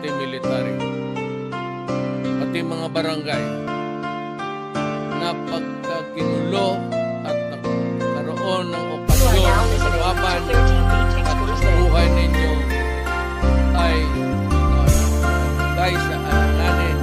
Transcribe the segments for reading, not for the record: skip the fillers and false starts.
pati military, pati mga barangay na pagkaginulo at nagkaroon ng okasyon sa laban at buhay ninyo ay dahil sa alanganin.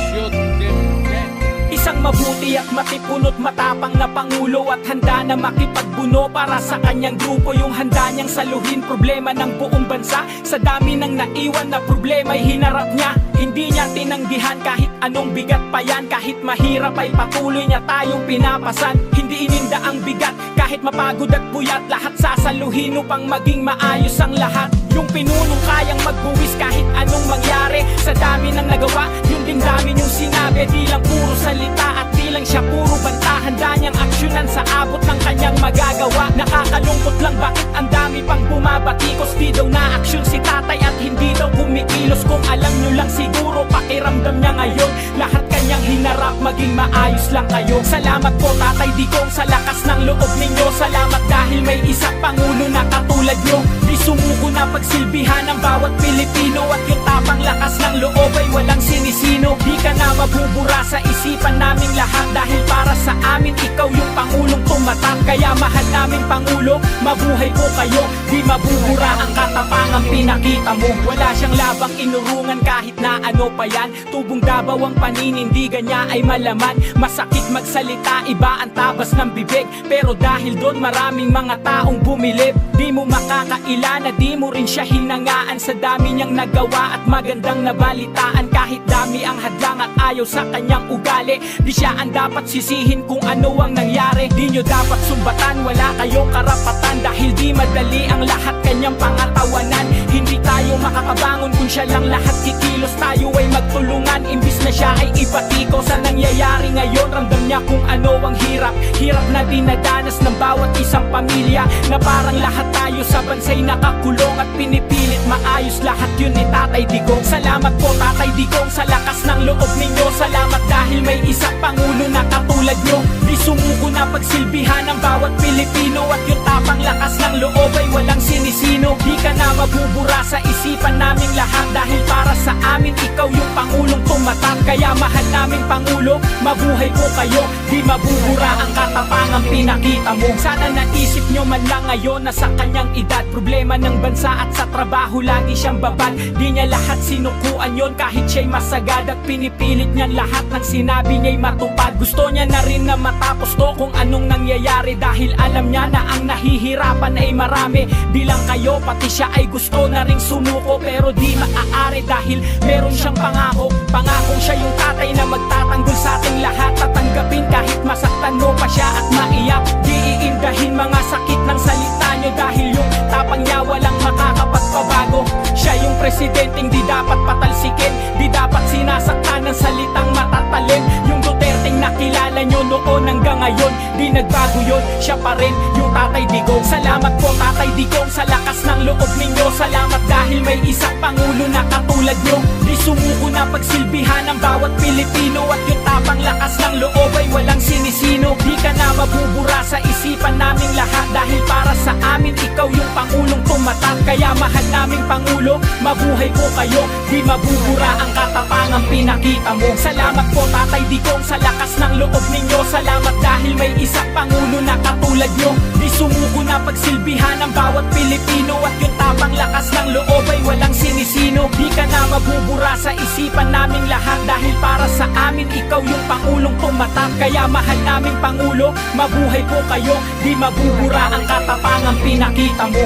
Shoot them dead. Isang mabuti at matipunot matapang na pangulo at handa na makipagbuno para sa kanyang grupo. Yung handa niyang saluhin problema ng buong bansa. Sa dami ng naiwan na problema ay hinarap niya. Hindi niya tinanggihan kahit anong bigat pa yan. Kahit mahirap ay patuloy niya tayong pinapasan. Hindi ininda ang bigat kahit mapagod at puyat. Lahat sasaluhin upang maging maayos ang lahat. Yung pinunong kayang magbuwis kahit anong mangyari. Sa dami ng nagawa, yun ding dami niyong sinabi. Di lang puro salita at di lang siya puro banta. Handa niyang aksyonan sa abot ng kanyang magagawa. Nakakalungkot lang bakit ang dami pang bumabatikos. Di daw na aksyon si tatay at hindi daw kumikilos. Kung alam nyo lang siguro pakiramdam niya ngayon. Lahat kanyang hinarap maging maayos lang kayo. Salamat po Tatay Digong sa lakas ng loob ninyo. Salamat dahil may isang pangulo na katulad nyo. Di sumuko na pagsilbihan ng bawat Pilipino. At yung tapang lakas ng loob ay walang sinisino. Di ka na mabubura sa isipan naming lahat. Dahil para sa amin ikaw yung pangulong tumatak. Kaya mahal naming pangulo, mabuhay po kayo. Di mabubura ang katapangang pinakita mo. Wala siyang labang inurungan kahit na ano pa yan. Tubong Davao ang paninindigan niya ay malaman. Masakit magsalita, iba ang tabas ng bibig. Pero dahil doon maraming mga taong bumilib. Di mo makakaila na di mo rin siya hinangaan. Sa dami niyang nagawa at magandang nabalitaan. Kahit dami ang hadlang at ayaw sa kanyang ugali. Di siya ang dapat sisihin kung ano ang nangyari. Di nyo dapat sumbatan, wala kayong karapatan. Dahil di madali ang lahat kanyang pangatawanan. Hindi tayo makakabangon kung siya lang lahat kikilos. Tayo ay magtulungan imbis na siya ay ipatiko. Sa nangyayari ngayon, ramdam niya kung ano ang hirap. Hirap na dinadanas ng bawat isang pamilya. Na parang lahat tayo sa bansay nakakulong. At pinipilit maayos lahat yun ni Tatay Digong. Salamat po Tatay Digong sa lakas ng loob ninyo. Salamat dahil may isang pangulo na katulad nyo. Di sumuko na pagsilbihan ng bawat Pilipino. At yung tapang lakas ng loob ay walang sinisino. Di ka na mabubura sa isipan naming lahat. Dahil para sa amin ikaw yung pangulong tumatak. Kaya mahal naming pangulo, mabuhay po kayo. Di mabubura ang katapangang pinakita mo. Sana naisip nyo man lang ngayon na sa kanyang edad problema ng bansa at sa trabaho lagi siyang babad. Di niya lahat sinukuan yon kahit siya'y masagad. At pinipilit niyan lahat ng sinabi niya'y matupad. Gusto niya na rin na matapos to kung anong nangyayari. Dahil alam niya na ang nahihirapan ay marami. Di lang kayo, pati siya ay gusto na ring sumuko. Pero di maaari dahil meron siyang pangako. Pangakong siya yung tatay na magtatanggol sa ating lahat. Tatanggapin kahit masaktan mo pa siya at maiyak. Di iindahin mga sakit ng salita niyo. Dahil yung tapang niya walang makakapagpabago. Siya yung presidenteng di dapat patalsikin. Di dapat sinasaktan ng salitang matatalim. Yung Duterteng nakilala nyo noon hanggang ngayon, di nagbago yun, siya pa rin yung Tatay Digong. Salamat po Tatay Digong sa lakas ng loob ninyo. Salamat dahil may isang pangulo na katulad nyo. Di sumuko na pagsilbihan ng bawat Pilipino. At yung tapang lakas ng loob ay walang sinisino. Di ka na mabubura sa isipan naming lahat. Dahil para sa amin ikaw yung pangulong tumatak. Kaya mahal naming pangulo, mabuhay po kayo. Di mabubura ang katapangang pinakita mo. Salamat po Tatay Digong sa lakas ng loob ninyo. Salamat dahil may isang pangulo na katulad nyo. Di sumuko na pagsilbihan ng bawat Pilipino. At yung tapang lakas ng loob ay walang sinisino. Di ka na mabubura sa isipan naming lahat. Dahil para sa amin ikaw yung pangulong tumatak. Kaya mahal naming pangulo, mabuhay po kayo. Di mabubura ang katapangang pinakita mo.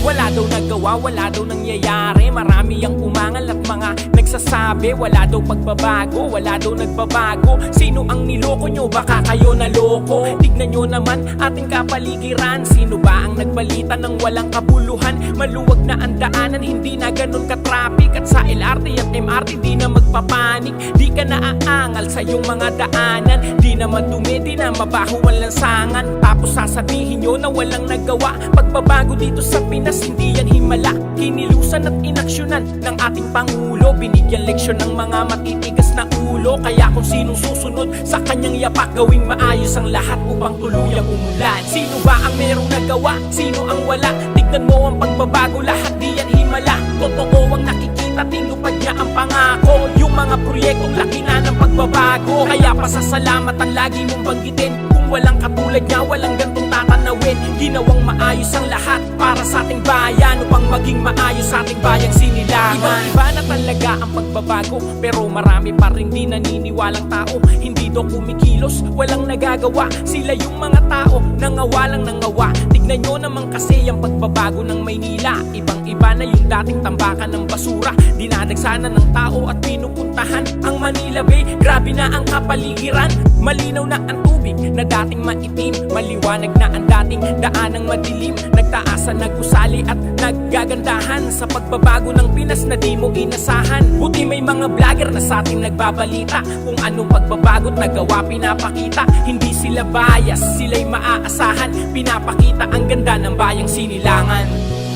Wala daw nagawa, wala daw nangyayari. Marami ang umangal at mga nagsasabi wala daw pagbabago, wala daw nagbabago. Sino ang niloko nyo? Baka kayo naloko. Tignan nyo naman ating kapaligiran. Sino ba ang nagbalita ng walang kabuluhan? Maluwag na ang daanan, hindi na ganun ka-traffic. At sa LRT at MRT di na magpapanik. Di ka na aangal sa iyong mga daanan. Di na madumi, di na mabaho ang lansangan. Tapos sasabihin nyo na walang nagawa. Pagbabago dito sa Pinas, hindi yan himala. Kinilusan at inaksyonan ng ating Pangulo. Binigyan leksyon ng mga matitigas na ulo. Kaya kung sinong susunod sa kanyang yapak, gawing maayos ang lahat upang tuluyang umulan. Sino ba ang merong nagawa? Sino ang wala? Tignan mo ang pagbabago, lahat di yan himala. Totoo ang nakikita, tinupad niya ang pangako. Yung mga proyektong laki na ng pagbabago. Kaya pasasalamatan lagi mong banggitin. Kung walang katulad niya, walang gantong tatanawin. Ginawang maayos ang lahat para sa ating bayan, upang maging maayos sa ating bayang sinilangan. Ibang-iba na talaga ang pagbabago, pero marami pa rin di naniniwalang tao. Hindi daw kumikilos, walang nagagawa. Sila yung mga tao, nangawalang nangawa. Tignan nyo naman kasi ang pagbabago ng Maynila. Ibang-iba na yung dating tambakan ng basura. Dinadagsanan ng tao at pinupuntahan ang Manila Bay. Grabe na ang kapaligiran, malinaw na ang tubig na dating maitim. Maliwanag na ang dating daanang madilim. Nagtaasan, nagusali at naggagandahan sa pagbabago ng Pinas na di mo inasahan. Buti may mga vlogger na sa atin nagbabalita kung anong pagbabago't nagawa pinapakita. Hindi sila bias, sila'y maaasahan. Pinapakita ang ganda ng bayang sinilangan.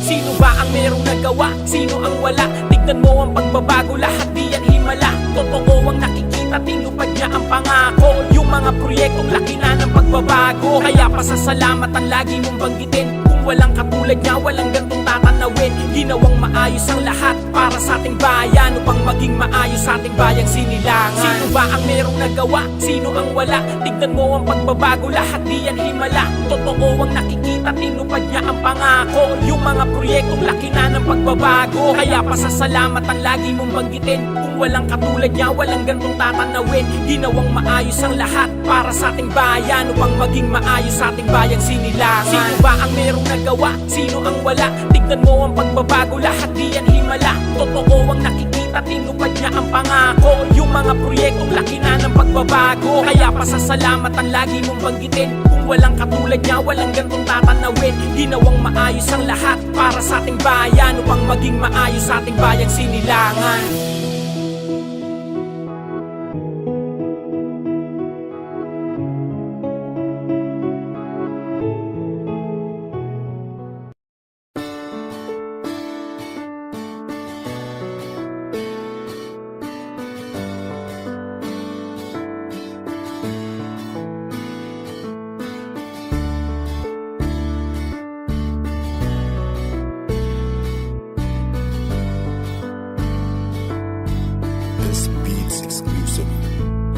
Sino ba ang merong nagawa? Sino ang wala? Tignan mo ang pagbabago, lahat di yan himala. Totoo ang nakikita, tinupad niya ang pangako. Yung mga proyektong laki na ng pagbabago. Kaya pasasalamatan lagi mong banggitin. Kung walang katulad niya, walang gantong tatanawin. Ginawang maayos ang lahat para sa ating bayan, upang maging maayos sa ating bayang sinilangan. Sino ba ang merong nagawa? Sino ang wala? Tignan mo ang pagbabago, lahat di yan himala. Totoo ang nakikita, tinupad niya ang pangako. Yung mga proyektong laki na ng pagbabago. Kaya pasasalamatan lagi mong banggitin. Kung walang katulad niya, walang gantong tatanawin. Ginawang maayos ang lahat para sa ating bayan, upang maging maayos sa ating bayang sinilangan. Sino ba ang merong nagawa? Sino ang wala? Tignan mo ang pagbabago, lahat di yan himala. Totoo ang nakikita, tinupad niya ang pangako. Yung mga proyektong laki na ng pagbabago. Kaya pasasalamatan lagi mong banggitin. Kung walang katulad niya, walang gantong tatanawin. Ginawang maayos ang lahat para sa ating bayan, upang maging maayos sa ating bayang sinilangan. This beats exclusive.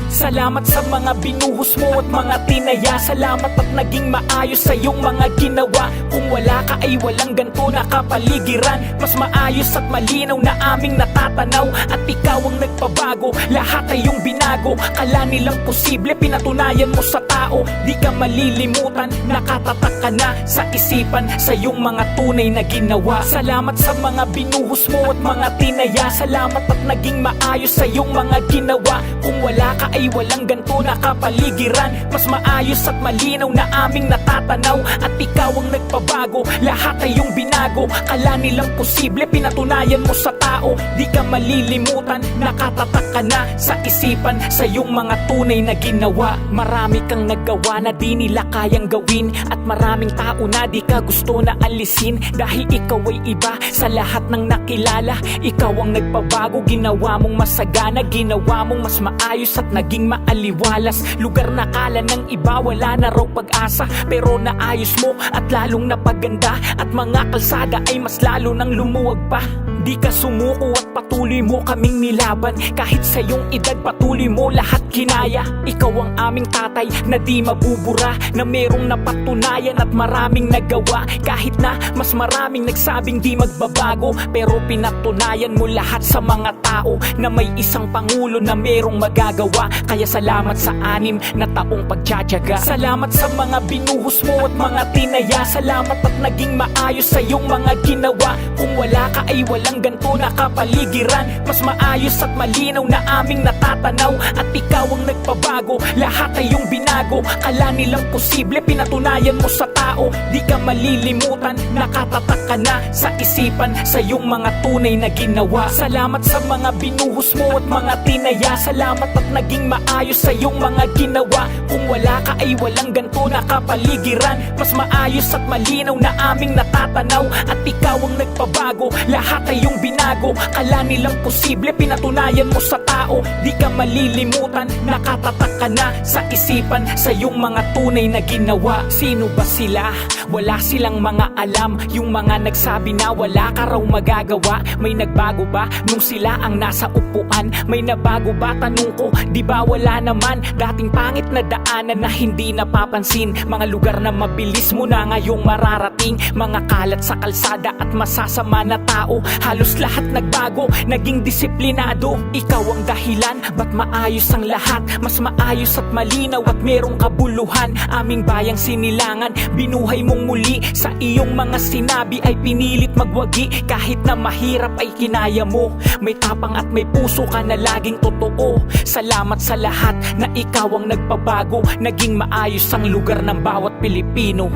Salamat sa mga binuhos mo at mga tinaya. Salamat at naging maayos sa iyong mga ginawa. Kung wala ka ay walang ganto na kapaligiran. Mas maayos at malinaw na aming natatanaw. At ikaw ang nagpabago, lahat ay iyong binago. Kala nilang posible, pinatunayan mo sa tao. Di ka malilimutan, nakatatak ka na sa isipan sa iyong mga tunay na ginawa. Salamat sa mga binuhos mo at mga tinaya. Salamat at naging maayos sa iyong mga ginawa. Kung wala ka ay walang ganto na kapaligiran. Mas maayos at malinaw na aming natatanaw. At ikaw ang nagpabago, lahat ay iyong binago. Kala nilang posible, pinatunayan mo sa tao. Di ka malilimutan, nakatatak ka na sa isipan sa iyong mga tunay na ginawa. Marami kang nagawa na di nila kayang gawin. At maraming tao na di ka gusto na alisin. Dahil ikaw ay iba sa lahat ng nakilala. Ikaw ang nagpabago, ginawa mong masagana. Ginawa mong mas maayos at naging maaliwalas. Lugar na kala ng iba wala na raw pag-asa, pero naayos mo at lalong napaganda. At mga kalsada ay mas lalo nang lumuwag pa. Di ka sumuko at patuloy mo kaming nilaban. Kahit sa iyong edad patuloy mo lahat kinaya. Ikaw ang aming tatay na di mabubura, na merong napatunayan at maraming nagawa. Kahit na mas maraming nagsabing di magbabago, pero pinatunayan mo lahat sa mga tao na may isang pangulo na merong magagawa. Kaya salamat sa 6 na taong pagtsatsaga. Salamat sa mga binuhos mo at mga tinaya. Salamat at naging maayos sa iyong mga ginawa. Kung wala ka ay walang walang ganto na kapaligiran. Mas maayos at malinaw na aming natatanaw. At ikaw ang nagpabago, lahat ay iyong binago. Kala nilang posible, pinatunayan mo sa tao. Di ka malilimutan, nakatatak ka na sa isipan, sa iyong mga tunay na ginawa. Salamat sa mga binuhos mo at mga tinaya. Salamat at naging maayos sa iyong mga ginawa. Kung wala ka ay walang ganto na kapaligiran. Mas maayos at malinaw na aming natatanaw. At ikaw ang nagpabago, lahat ay iyong binago. Kala nilang posible, pinatunayan mo sa tao. Di ka malilimutan, nakatatak ka na sa isipan, sa iyong mga tunay na ginawa. Sino ba sila? Wala silang mga alam. Yung mga nagsabi na wala ka raw magagawa. May nagbago ba nung sila ang nasa upuan? May nabago ba? Tanong ko, di ba wala naman? Dating pangit na daanan na hindi napapansin. Mga lugar na mabilis mo na ngayong mararating. Mga kalat sa kalsada at masasama na tao. Halos lahat nagbago, naging disiplinado. Ikaw ang dahilan, ba't maayos ang lahat? Mas maayos at malinaw at merong kabuluhan. Aming bayang sinilangan, binuhay mong muli. Sa iyong mga sinabi ay pinilit magwagi. Kahit na mahirap ay kinaya mo. May tapang at may puso ka na laging totoo. Salamat sa lahat na ikaw ang nagpabago. Naging maayos ang lugar ng bawat Pilipino.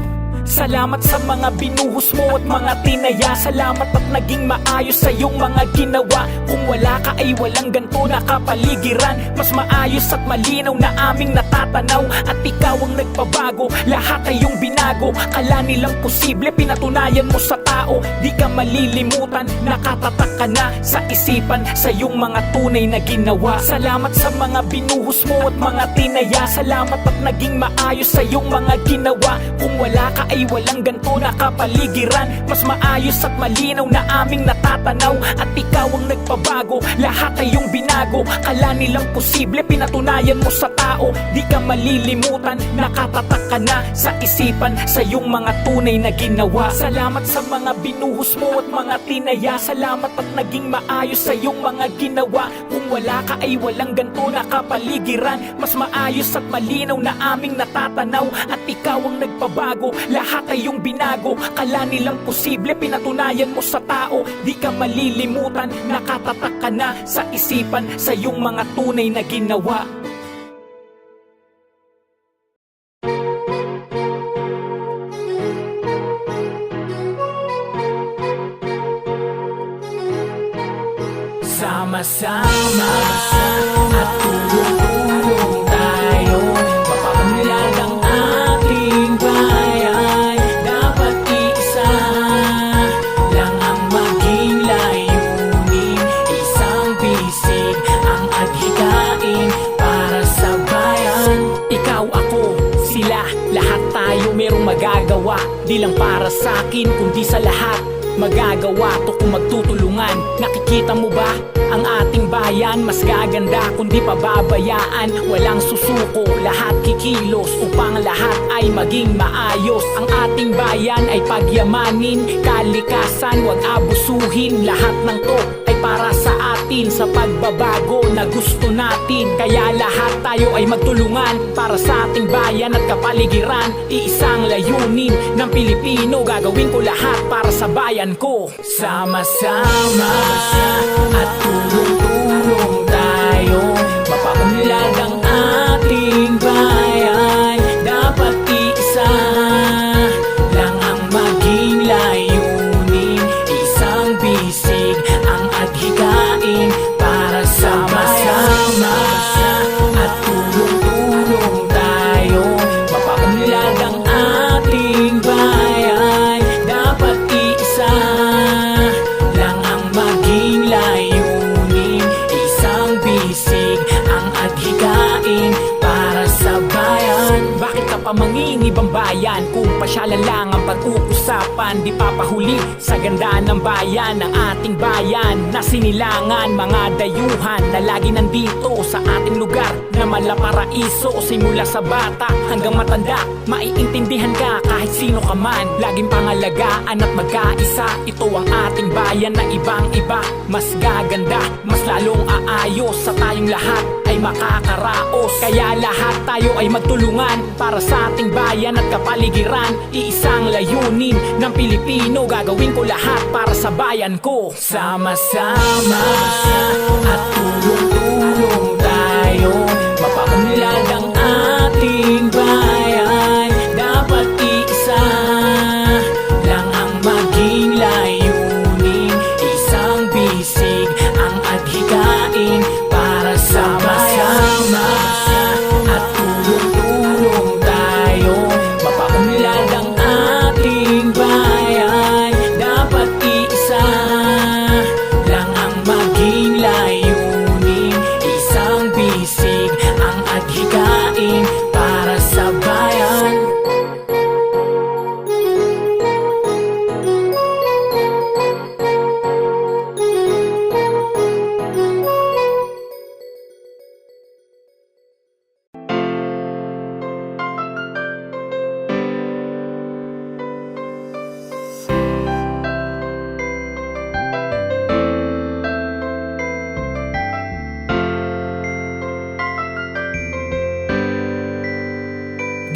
Salamat sa mga binuhos mo at mga tinaya. Salamat at naging maayos sa iyong mga ginawa. Kung wala ka ay walang ganto na kapaligiran. Mas maayos at malinaw na aming natatanaw. At ikaw ang nagpabago, lahat ay iyong binago. Kala nilang posible, pinatunayan mo sa tao. Di ka malilimutan, nakatatak ka na sa isipan, sa iyong mga tunay na ginawa. Salamat sa mga binuhos mo at mga tinaya. Salamat at naging maayos sa iyong mga ginawa. Kung wala ka ay walang ganto na kapaligiran. Mas maayos at malinaw na aming natatanaw. At ikaw ang nagpabago, lahat ay iyong binago. Kala nilang posible, pinatunayan mo sa tao. Di ka malilimutan, nakatatak ka na sa isipan, sa iyong mga tunay na ginawa. Salamat sa mga binuhos mo at mga tinaya. Salamat at naging maayos sa iyong mga ginawa. Kung wala ka ay walang ganto na kapaligiran. Mas maayos at malinaw na aming natatanaw. At ikaw ang nagpabago, lahat ay iyong binago. Kala nilang posible, pinatunayan mo sa tao. Di ka malilimutan, nakatatak ka na sa isipan, sa iyong mga tunay na ginawa. Sama-sama at tulong-tulong tayo. Mapaunlad ang ating bayan. Dapat iisa lang ang maging layunin. Isang bisig ang adhikain para sa bayan. Ikaw, ako, sila, lahat tayo merong magagawa. Di lang para sa akin, kundi sa lahat. Magagawa to kung magtutulungan. Nakikita mo ba? Ang ating bayan mas gaganda kung di pababayaan. Walang susuko, lahat kikilos upang lahat ay maging maayos. Ang ating bayan ay pagyamanin, kalikasan wag abusuhin. Lahat ng to ay para sa atin, sa pagbabago na gusto natin. Kaya lahat tayo ay magtulungan para sa ating bayan at kapaligiran. Iisang layunin ng Pilipino, gagawin ko lahat para sa bayan ko. Sama-sama at tulong-tulong tayo. Mapaunlad ang ating bayan. Dapat iisa lang ang maging layunin. Isang bisig ang adhikain para sa sama-sama at tulong-tulong tayo. Mapaunlad ang ating bayan. Dapat iisa lang ang maging layunin. Isang bisig ang adhikain para sa bayan. Bakit ka pa mangingibang bayan kung pasyalan lang ang pag-uusapan? Di papahuli sa ganda ng bayan, ng ating bayan na sinilangan. Mga dayuhan na lagi nandito sa ating lugar na malaparaiso. Simula sa bata hanggang matanda, maiintindihan ka kahit sino ka man. Laging pangalagaan at magkaisa. Ito ang ating bayan na ibang-iba. Mas gaganda, mas lalong aayos. Sa tayong lahat ay makakaraos. Kaya lahat tayo ay magtulungan para sa ating bayan at kapaligiran, iisang layunin ng Pilipino. Gagawin ko lahat para sa bayan ko. Sama-sama at tulong-tulong tayo, mapaunlad ang ating bayan. Dapat iisa lang ang maging layunin, isang bisig ang adhikain para sa sama-sama at tulong-tulong tayo, mapaunlad ang ating bayan. Dapat iisa lang ang maging layunin, isang bisig ang adhikain para sa bayan.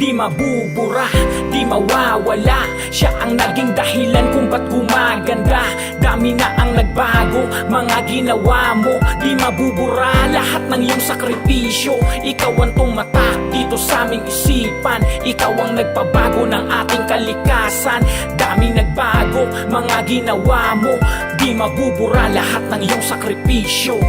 Di mabubura, di mawawala, siya ang naging dahilan kung ba't gumaganda. Dami na ang nagbago, mga ginawa mo. Di mabubura lahat ng iyong sakripisyo. Ikaw ang tumatak dito sa aming isipan, ikaw ang nagpabago ng ating kalikasan. Dami nagbago, mga ginawa mo. Di mabubura lahat ng iyong sakripisyo.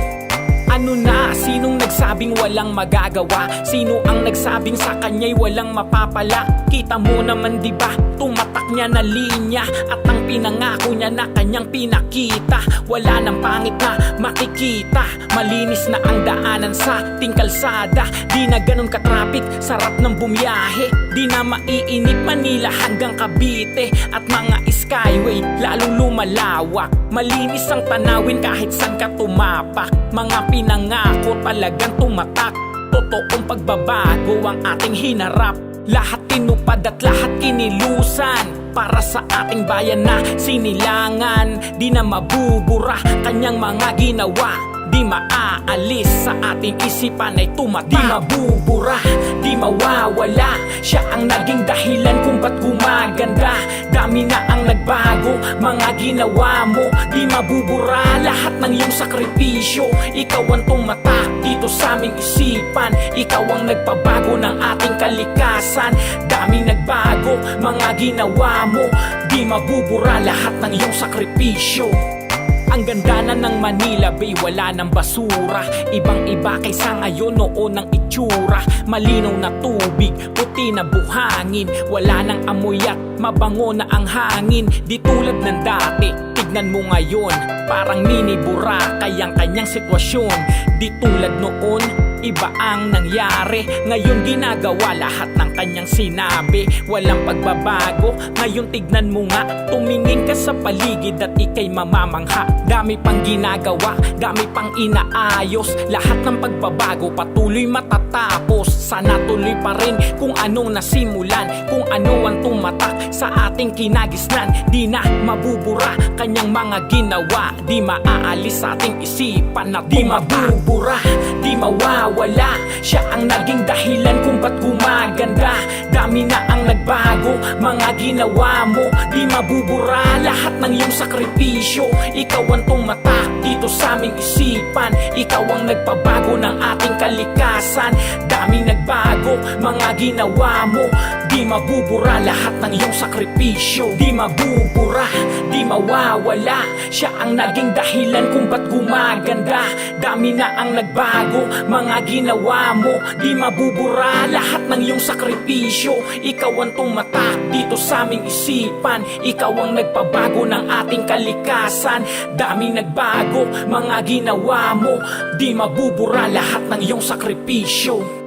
Ano na? Sinong nagsabing walang magagawa? Sino ang nagsabing sa kanya'y walang mapapala? Kita mo naman diba, tumatak niya na linya, at ang pinangako niya na kanyang pinakita. Wala nang pangit na makikita, malinis na ang daanan sa ating kalsada. Di na ganun katrapik, sarap ng bumiyahe. Di na maiinip Manila hanggang Cavite, at mga skyway lalong lumalawak. Malinis ang tanawin kahit saan ka tumapak. Mga pinangako talagang tumatak. Totoong pagbabago ang ating hinarap. Lahat tinupad at lahat kinilusan para sa ating bayan na sinilangan. Di na mabubura kanyang mga ginawa. Di maaalis sa ating isipan ay tumatak. Di mabubura, di mawawala, siya ang naging dahilan kung ba't gumaganda. Dami na ang nagbago, mga ginawa mo. Di mabubura lahat ng iyong sakripisyo. Ikaw ang tumatak dito sa aming isipan, ikaw ang nagpabago ng ating kalikasan. Dami nagbago, mga ginawa mo. Di mabubura lahat ng iyong sakripisyo. Ang ganda na ng Manila Bay, wala ng basura. Ibang iba kaysa ngayon, noon ang itsura. Malinaw na tubig, puti na buhangin. Wala nang amoy at mabango na ang hangin. Di tulad ng dati, tignan mo ngayon, parang mini Boracay ang kanyang sitwasyon. Di tulad noon, iba ang nangyari. Ngayon ginagawa lahat ng kanyang sinabi. Walang pagbabago, ngayon tignan mo nga. Tumingin ka sa paligid at ikay mamamangha. Dami pang ginagawa, dami pang inaayos. Lahat ng pagbabago patuloy matatapos. Sana tuloy pa rin kung anong nasimulan, kung ano ang tumatak sa ating kinagisnan. Di na mabubura kanyang mga ginawa. Di maaalis sa ating isipan na di mabubura, di mawawala, siya ang naging dahilan kung ba't gumaganda. Dami na ang nagbago, mga ginawa mo. Di mabubura lahat ng iyong sakripisyo. Ikaw ang tumatak dito sa aming isipan, ikaw ang nagpabago ng ating kalikasan. Dami nagbago, mga ginawa mo. Di mabubura lahat ng iyong sakripisyo. Di mabubura, di mawawala, siya ang naging dahilan kung ba't gumaganda. Dami na ang nagbago, mga ginawa mo. Di mabubura lahat ng iyong sakripisyo. Ikaw ang tumatak dito sa aming isipan, ikaw ang nagpabago ng ating kalikasan. Dami nagbago, mga ginawa mo. Di mabubura lahat ng iyong sakripisyo.